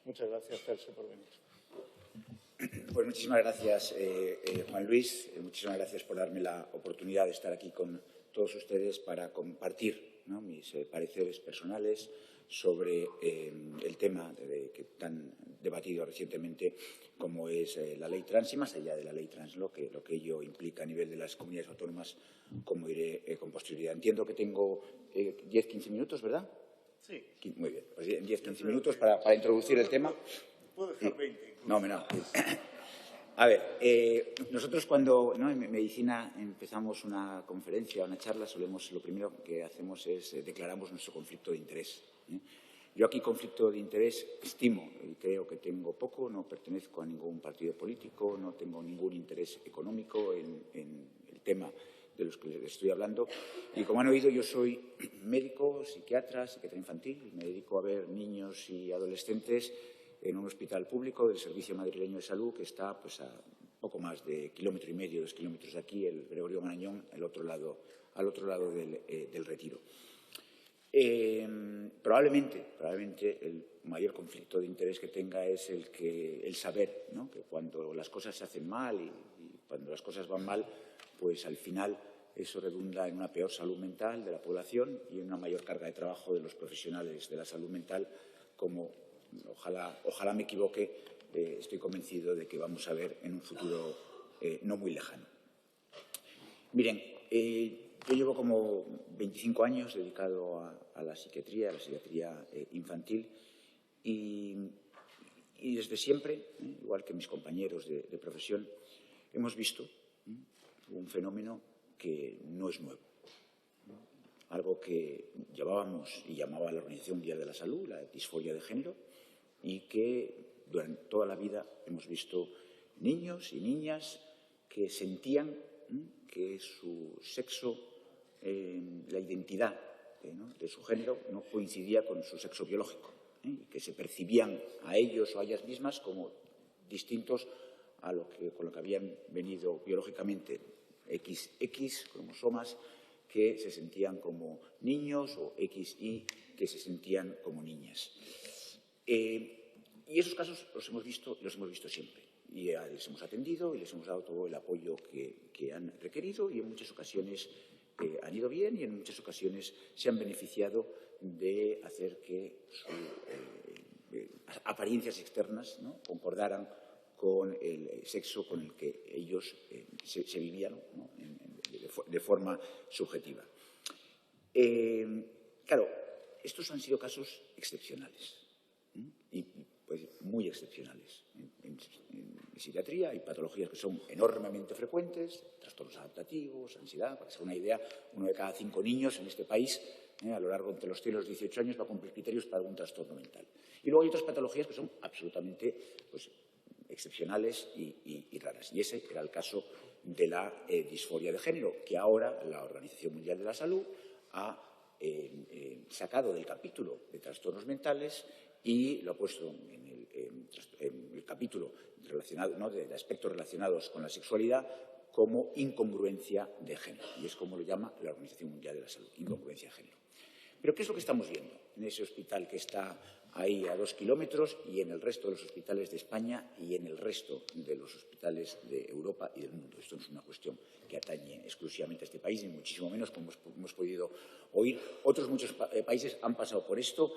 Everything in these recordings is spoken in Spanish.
Muchas gracias, Celso, por venir. Pues muchísimas gracias, Juan Luis. Muchísimas gracias por darme la oportunidad de estar aquí con todos ustedes para compartir, ¿no?, mis pareceres personales sobre el tema que tan debatido recientemente como es la ley trans y más allá de la ley trans, lo que ello implica a nivel de las comunidades autónomas, como iré con posterioridad. Entiendo que tengo 10-15 minutos, ¿verdad? Sí. Muy bien, pues 10-15 minutos para introducir el tema. Puedo dejar 20. No. A ver, nosotros cuando en medicina empezamos una conferencia o una charla, lo primero que hacemos es declaramos nuestro conflicto de interés. Yo aquí conflicto de interés estimo y creo que tengo poco, no pertenezco a ningún partido político, no tengo ningún interés económico en el tema de los que les estoy hablando. Y como han oído, yo soy médico, psiquiatra infantil, me dedico a ver niños y adolescentes en un hospital público del Servicio Madrileño de Salud que está pues, a poco más de 1,5 kilómetros, 2 kilómetros de aquí, el Gregorio Marañón, al otro lado del Retiro. Probablemente el mayor conflicto de interés que tenga es el saber, ¿no?, que cuando las cosas se hacen mal y cuando las cosas van mal, pues al final eso redunda en una peor salud mental de la población y en una mayor carga de trabajo de los profesionales de la salud mental, como ojalá me equivoque, estoy convencido de que vamos a ver en un futuro no muy lejano. Miren, yo llevo como 25 años dedicado a la psiquiatría infantil y desde siempre, igual que mis compañeros de profesión, hemos visto un fenómeno que no es nuevo. Algo que llamábamos y llamaba la Organización Mundial de la Salud, la disforia de género, y que durante toda la vida hemos visto niños y niñas que sentían que su sexo, la identidad de su género no coincidía con su sexo biológico, y que se percibían a ellos o a ellas mismas como distintos con lo que habían venido biológicamente, XX cromosomas que se sentían como niños o XY que se sentían como niñas. Y esos casos los hemos visto siempre. Y les hemos atendido y les hemos dado todo el apoyo que han requerido y en muchas ocasiones han ido bien y en muchas ocasiones se han beneficiado de hacer que sus apariencias externas, ¿no?, concordaran con el sexo con el que ellos se vivían, ¿no?, de forma subjetiva. Claro, estos han sido casos excepcionales y pues, muy excepcionales. En psiquiatría hay patologías que son enormemente frecuentes, trastornos adaptativos, ansiedad. Para que se haga una idea, 1 de cada 5 niños en este país, a lo largo de los 18 años, va a cumplir criterios para algún trastorno mental. Y luego hay otras patologías que son absolutamente pues, excepcionales y raras. Y ese era el caso de la disforia de género, que ahora la Organización Mundial de la Salud ha sacado del capítulo de trastornos mentales y lo ha puesto en el capítulo relacionado, ¿no?, de aspectos relacionados con la sexualidad como incongruencia de género. Y es como lo llama la Organización Mundial de la Salud, incongruencia de género. Pero ¿qué es lo que estamos viendo en ese hospital que está ahí a 2 kilómetros y en el resto de los hospitales de España y en el resto de los hospitales de Europa y del mundo? Esto no es una cuestión que atañe exclusivamente a este país, ni muchísimo menos, como hemos podido oír. Otros muchos países han pasado por esto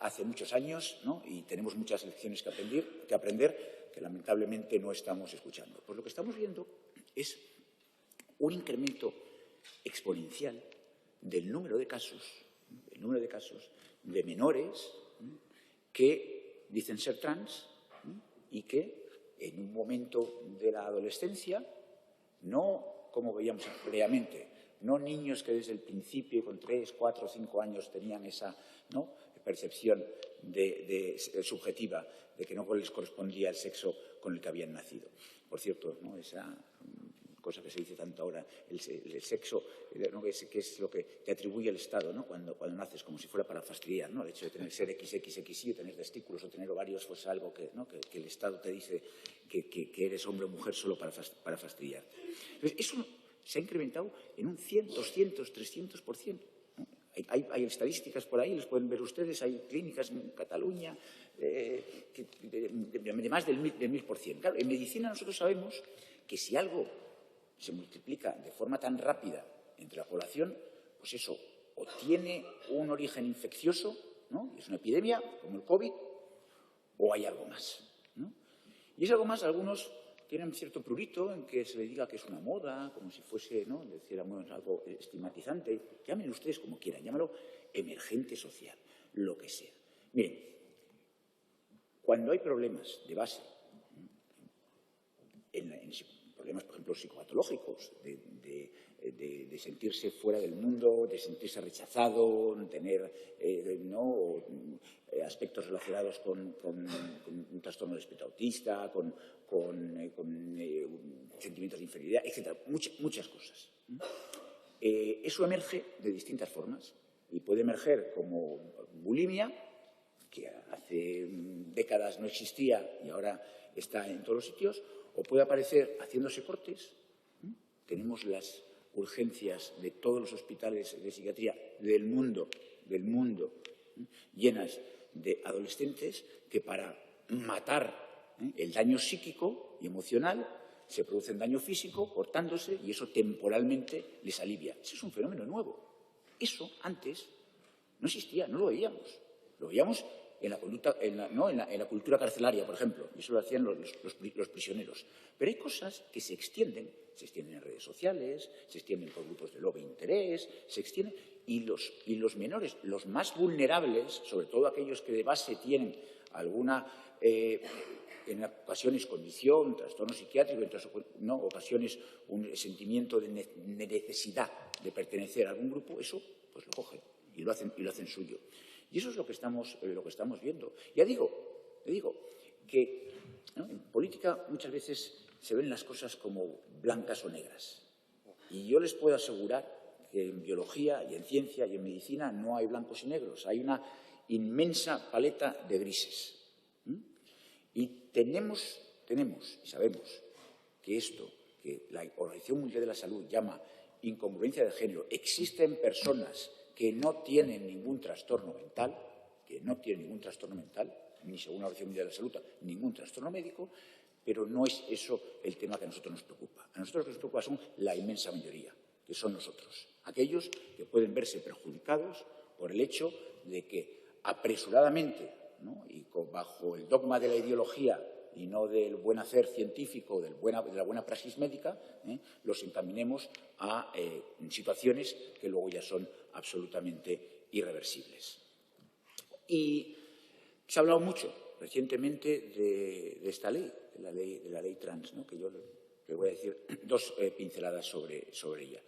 hace muchos años, ¿no?, y tenemos muchas lecciones que aprender que lamentablemente no estamos escuchando. Pues lo que estamos viendo es un incremento exponencial del número de casos de menores que dicen ser trans y que en un momento de la adolescencia, no como veíamos previamente, no niños que desde el principio con 3, 4, 5 años tenían esa, ¿no?, percepción subjetiva de que no les correspondía el sexo con el que habían nacido. Por cierto, ¿no?, esa cosa que se dice tanto ahora, el sexo, ¿no?, que es lo que te atribuye el Estado, ¿no?, cuando naces, como si fuera para fastidiar, ¿no?, el hecho de ser XXXY o tener testículos o tener ovarios, pues algo que el Estado te dice que eres hombre o mujer solo para fastidiar. Entonces, eso se ha incrementado en un 100, 200, 300%. Hay estadísticas por ahí, les pueden ver ustedes, hay clínicas en Cataluña, de más del 1000%. Claro, en medicina nosotros sabemos que si algo se multiplica de forma tan rápida entre la población, pues eso o tiene un origen infeccioso, ¿no? Es una epidemia, como el COVID, o hay algo más, ¿no? Y ese algo más, algunos tienen cierto prurito en que se le diga que es una moda, como si fuese, ¿no?, decíamos, algo estigmatizante. Llámenlo ustedes como quieran, llámalo emergente social, lo que sea. Miren, cuando hay problemas de base, en problemas, por ejemplo, psicopatológicos, de sentirse fuera del mundo, de sentirse rechazado, tener aspectos relacionados con un trastorno de espectro autista, con sentimientos de inferioridad, etcétera, muchas cosas. Eso emerge de distintas formas y puede emerger como bulimia, que hace décadas no existía y ahora está en todos los sitios, o puede aparecer haciéndose cortes. Tenemos las urgencias de todos los hospitales de psiquiatría del mundo, llenas de adolescentes que para matar el daño psíquico y emocional se produce daño físico cortándose y eso temporalmente les alivia. Ese es un fenómeno nuevo. Eso antes no existía, no lo veíamos. Lo veíamos en la cultura carcelaria, por ejemplo, y eso lo hacían los prisioneros. Pero hay cosas que se extienden en redes sociales, se extienden por grupos de lobby e interés, se extienden, y los menores, los más vulnerables, sobre todo aquellos que de base tienen alguna, en ocasiones, condición, trastorno psiquiátrico, en ocasiones un sentimiento de necesidad de pertenecer a algún grupo, eso pues lo cogen y lo hacen suyo. Y eso es lo que estamos viendo. Ya digo que, ¿no?, en política muchas veces se ven las cosas como blancas o negras. Y yo les puedo asegurar que en biología y en ciencia y en medicina no hay blancos y negros. Hay una inmensa paleta de grises. Y tenemos y sabemos que esto, que la Organización Mundial de la Salud llama incongruencia de género, existe en personas que no tienen ningún trastorno mental, ni según la Organización Mundial de la Salud, ningún trastorno médico, pero no es eso el tema que a nosotros nos preocupa. A nosotros lo que nos preocupa son la inmensa mayoría, que son nosotros, aquellos que pueden verse perjudicados por el hecho de que apresuradamente, ¿no?, y bajo el dogma de la ideología y no del buen hacer científico, de la buena praxis médica, los encaminemos a situaciones que luego ya son absolutamente irreversibles. Y se ha hablado mucho recientemente de esta ley, de la ley trans, ¿no?, que yo le voy a decir dos pinceladas sobre ella.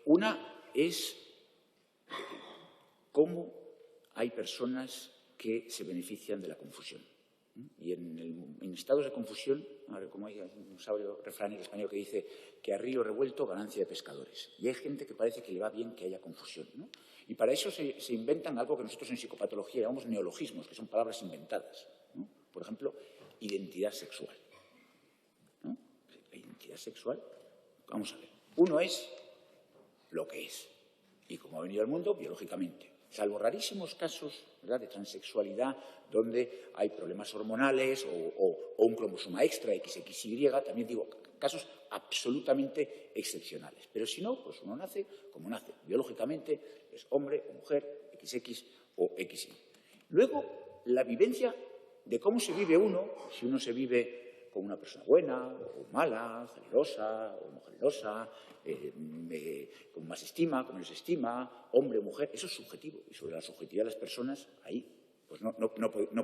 Una es cómo hay personas que se benefician de la confusión. Y en estados de confusión, como hay un sabio refrán español que dice que a río revuelto ganancia de pescadores. Y hay gente que parece que le va bien que haya confusión, ¿no? Y para eso se inventan algo que nosotros en psicopatología llamamos neologismos, que son palabras inventadas, ¿no? Por ejemplo, identidad sexual, ¿no? La identidad sexual, vamos a ver, uno es lo que es y como ha venido al mundo biológicamente. Salvo rarísimos casos, ¿verdad?, de transexualidad donde hay problemas hormonales o un cromosoma extra, XXY, también digo, casos absolutamente excepcionales. Pero si no, pues uno nace como nace. Biológicamente es hombre o mujer, XX o XY. Luego, la vivencia de cómo se vive uno, si uno se vive como una persona buena o mala, generosa o no generosa, con más estima, con menos estima, hombre o mujer, eso es subjetivo. Y sobre la subjetividad de las personas, ahí pues no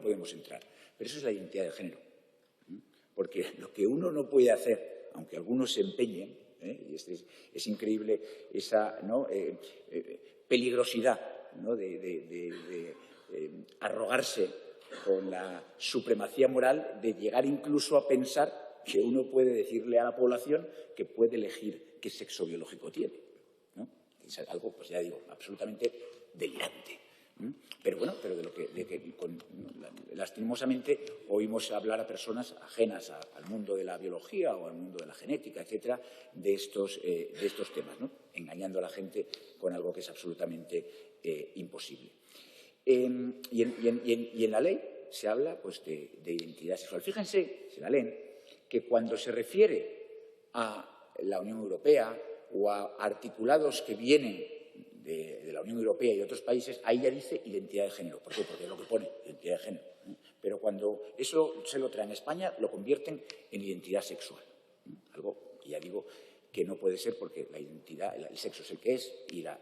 podemos entrar. Pero eso es la identidad de género. Porque lo que uno no puede hacer, aunque algunos se empeñen, y es increíble esa, ¿no?, peligrosidad, ¿no?, de arrogarse con la supremacía moral, de llegar incluso a pensar que uno puede decirle a la población que puede elegir qué sexo biológico tiene, ¿no? Es algo, pues ya digo, absolutamente delirante. Pero bueno, lastimosamente oímos hablar a personas ajenas al mundo de la biología o al mundo de la genética, etcétera, de estos temas, ¿no?, engañando a la gente con algo que es absolutamente imposible. Y en la ley se habla pues, de identidad sexual. Fíjense, si la leen, que cuando se refiere a la Unión Europea o a articulados que vienen de la Unión Europea y de otros países, ahí ya dice identidad de género. ¿Por qué? Porque es lo que pone, identidad de género. Pero cuando eso se lo trae en España, lo convierten en identidad sexual. Algo que ya digo que no puede ser porque la identidad, el sexo es el que es y la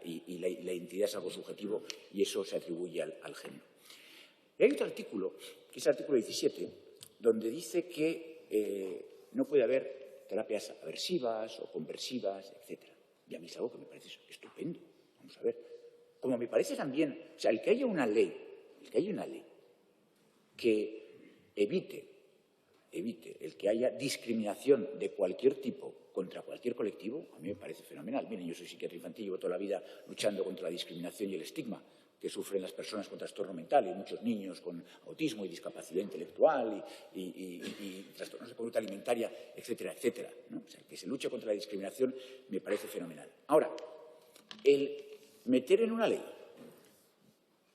identidad es algo subjetivo y eso se atribuye al género. Y hay otro artículo, que es el artículo 17, donde dice que no puede haber terapias aversivas o conversivas, etc. Y a mí es algo que me parece estupendo. Vamos a ver. Como me parece también, o sea, el que haya una ley que evite el que haya discriminación de cualquier tipo contra cualquier colectivo, a mí me parece fenomenal. Miren, yo soy psiquiatra infantil, llevo toda la vida luchando contra la discriminación y el estigma que sufren las personas con trastorno mental y muchos niños con autismo y discapacidad intelectual y trastornos de conducta alimentaria, etcétera, etcétera, ¿no? O sea, que se luche contra la discriminación me parece fenomenal. Ahora, el meter en una ley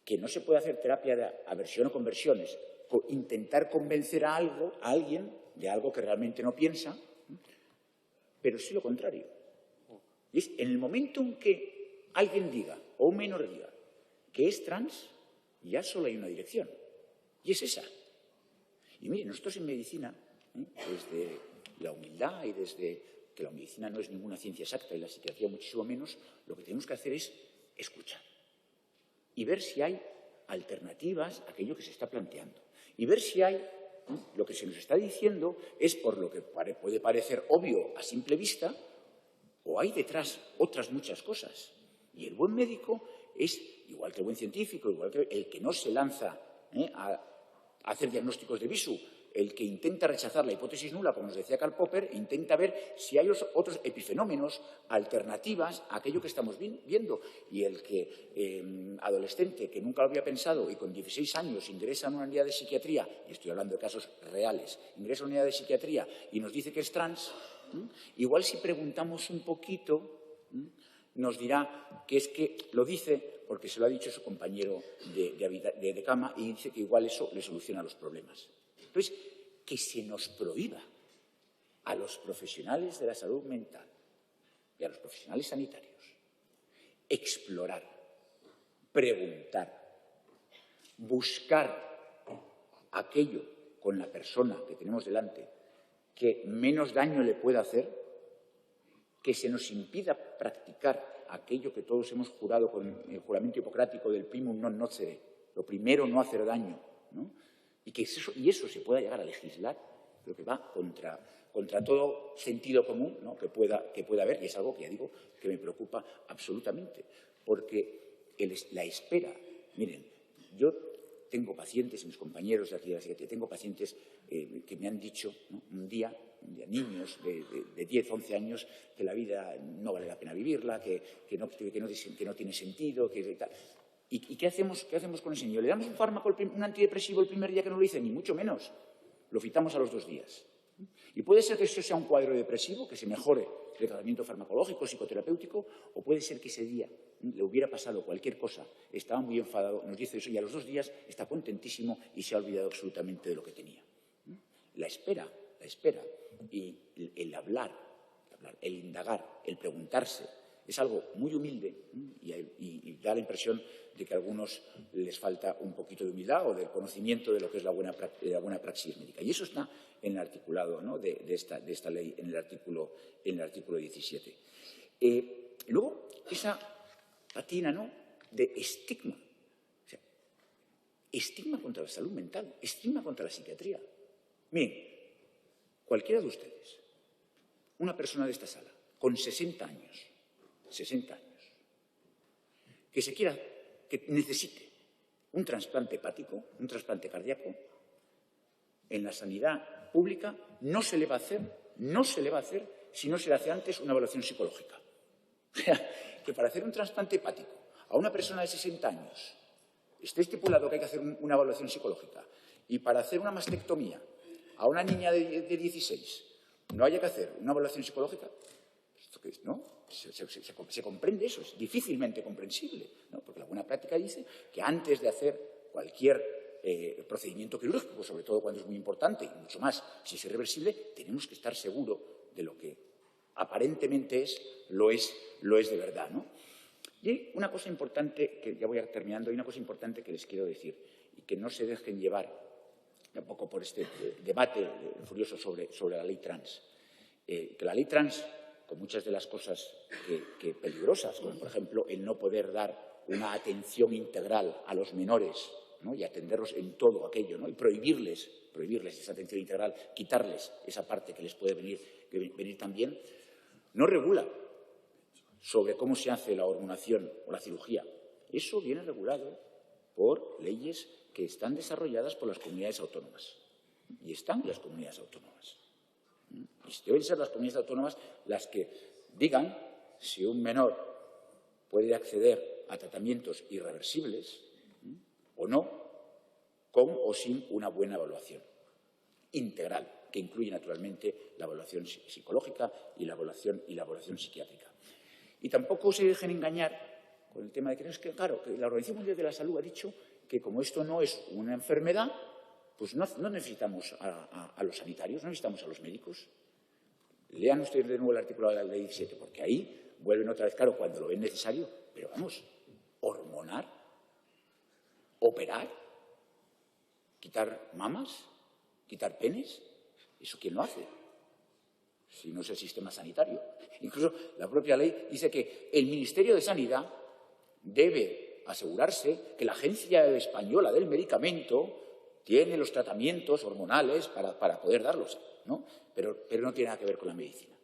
que no se puede hacer terapia de aversión o conversiones, o intentar convencer a alguien de algo que realmente no piensa, pero sí lo contrario. Y es en el momento en que alguien diga, o un menor diga, que es trans, ya solo hay una dirección, y es esa. Y mire, nosotros en medicina, desde la humildad y desde que la medicina no es ninguna ciencia exacta y la psiquiatría muchísimo menos, lo que tenemos que hacer es escuchar y ver si hay alternativas a aquello que se está planteando. Y ver si hay, lo que se nos está diciendo es por lo que puede parecer obvio a simple vista, o hay detrás otras muchas cosas. Y el buen médico es, igual que el buen científico, igual que el que no se lanza a hacer diagnósticos de visu, el que intenta rechazar la hipótesis nula, como nos decía Karl Popper, e intenta ver si hay otros epifenómenos, alternativas a aquello que estamos viendo. Y el que, adolescente, que nunca lo había pensado y con 16 años ingresa en una unidad de psiquiatría, y estoy hablando de casos reales, ingresa en una unidad de psiquiatría y nos dice que es trans, igual si preguntamos un poquito, nos dirá que es que lo dice porque se lo ha dicho su compañero de cama y dice que igual eso le soluciona los problemas. Entonces, que se nos prohíba a los profesionales de la salud mental y a los profesionales sanitarios explorar, preguntar, buscar aquello con la persona que tenemos delante que menos daño le pueda hacer, que se nos impida practicar aquello que todos hemos jurado con el juramento hipocrático del primum non nocere, lo primero no hacer daño, ¿no? Y eso se pueda llegar a legislar, creo que va contra todo sentido común, ¿no? que pueda haber, y es algo que ya digo que me preocupa absolutamente, porque la espera, miren, yo tengo pacientes, mis compañeros de aquí de la psiquiatría, tengo pacientes que me han dicho, ¿no? un día, niños de 10, 11 años, que la vida no vale la pena vivirla, que no tiene sentido, que tal. ¿Y qué hacemos con ese niño? ¿Le damos un fármaco, un antidepresivo el primer día que no lo dice? Ni mucho menos. Lo citamos a los 2 días. Y puede ser que eso sea un cuadro depresivo, que se mejore el tratamiento farmacológico, psicoterapéutico, o puede ser que ese día le hubiera pasado cualquier cosa, estaba muy enfadado, nos dice eso y a los 2 días está contentísimo y se ha olvidado absolutamente de lo que tenía. La espera y el hablar, el indagar, el preguntarse, es algo muy humilde y da la impresión de que a algunos les falta un poquito de humildad o del conocimiento de lo que es la buena praxis médica. Y eso está en el articulado, ¿no? de esta ley, en el artículo 17. Luego, esa patina, ¿no? de estigma. O sea, estigma contra la salud mental, estigma contra la psiquiatría. Miren, cualquiera de ustedes, una persona de esta sala, con 60 años, que necesite un trasplante hepático, un trasplante cardíaco, en la sanidad pública no se le va a hacer si no se le hace antes una evaluación psicológica. O sea, que para hacer un trasplante hepático a una persona de 60 años esté estipulado que hay que hacer una evaluación psicológica y para hacer una mastectomía a una niña de 16 no haya que hacer una evaluación psicológica, ¿no? Se comprende eso, es difícilmente comprensible, ¿no? Porque la buena práctica dice que antes de hacer cualquier procedimiento quirúrgico, sobre todo cuando es muy importante, y mucho más si es irreversible, tenemos que estar seguros de lo que aparentemente lo es de verdad, ¿no? Y una cosa importante, que ya voy terminando, y una cosa importante que les quiero decir, y que no se dejen llevar tampoco por este debate furioso sobre la ley trans. Que la ley trans, con muchas de las cosas que peligrosas, como por ejemplo el no poder dar una atención integral a los menores, ¿no? Y atenderlos en todo aquello, ¿no? Y prohibirles esa atención integral, quitarles esa parte que les puede venir también, no regula sobre cómo se hace la hormonación o la cirugía. Eso viene regulado por leyes que están desarrolladas por las comunidades autónomas. Y están las comunidades autónomas. Y deben ser las comunidades autónomas las que digan si un menor puede acceder a tratamientos irreversibles o no, con o sin una buena evaluación integral, que incluye naturalmente la evaluación psicológica y la evaluación psiquiátrica. Y tampoco se dejen engañar con el tema de que, claro, que la Organización Mundial de la Salud ha dicho que como esto no es una enfermedad, pues no necesitamos a los sanitarios, no necesitamos a los médicos. Lean ustedes de nuevo el artículo de la Ley 17, porque ahí vuelven otra vez, claro, cuando lo ven necesario, pero vamos, hormonar, operar, quitar mamas, quitar penes, ¿eso quién lo hace? Si no es el sistema sanitario. Incluso la propia ley dice que el Ministerio de Sanidad debe asegurarse que la Agencia Española del Medicamento tiene los tratamientos hormonales para poder darlos, ¿no? Pero no tiene nada que ver con la medicina.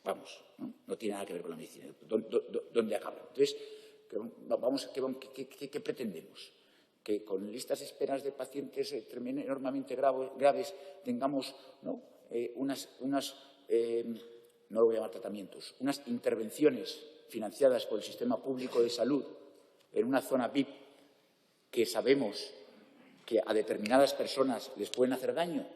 Vamos, no tiene nada que ver con la medicina. ¿Dónde acaba? Entonces, ¿qué pretendemos? Que con listas esperas de pacientes enormemente graves tengamos, ¿no? No lo voy a llamar tratamientos, unas intervenciones financiadas por el sistema público de salud en una zona VIP que sabemos que a determinadas personas les pueden hacer daño.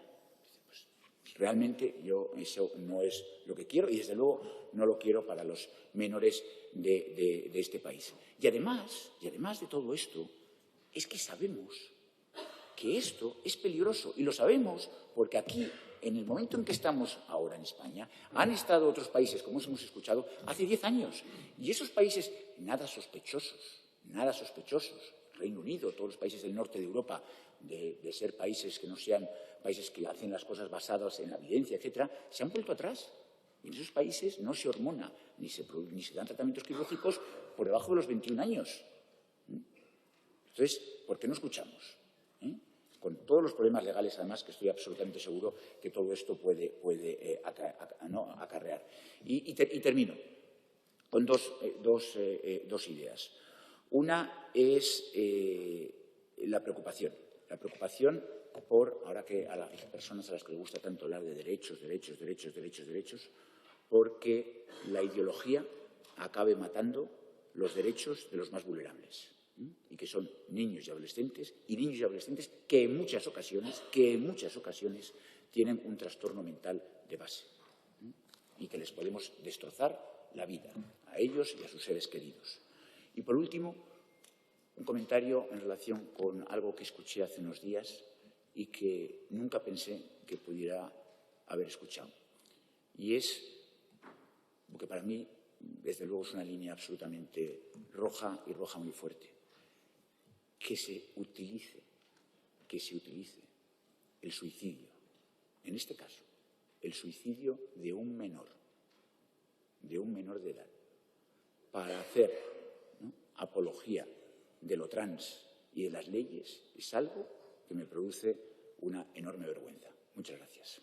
Pues, realmente yo eso no es lo que quiero y desde luego no lo quiero para los menores de este país. Y además de todo esto, es que sabemos que esto es peligroso y lo sabemos porque aquí, en el momento en que estamos ahora en España, han estado otros países, como hemos escuchado, hace 10 años. Y esos países, nada sospechosos, Reino Unido, todos los países del norte de Europa, de ser países que no sean países que hacen las cosas basadas en la evidencia, etcétera, se han vuelto atrás. Y en esos países no se hormona ni se dan tratamientos quirúrgicos por debajo de los 21 años. Entonces, ¿por qué no escuchamos? Con todos los problemas legales, además, que estoy absolutamente seguro que todo esto puede acarrear. Y termino con dos ideas. Una es la preocupación. La preocupación por, ahora que a las personas a las que les gusta tanto hablar de derechos, porque la ideología acabe matando los derechos de los más vulnerables. Y que son niños y adolescentes que en muchas ocasiones tienen un trastorno mental de base y que les podemos destrozar la vida a ellos y a sus seres queridos. Y por último, un comentario en relación con algo que escuché hace unos días y que nunca pensé que pudiera haber escuchado. Y es, porque para mí, desde luego, es una línea absolutamente roja y roja muy fuerte. Que se utilice el suicidio, en este caso, el suicidio de un menor de edad, para hacer, ¿no?, apología de lo trans y de las leyes, es algo que me produce una enorme vergüenza. Muchas gracias.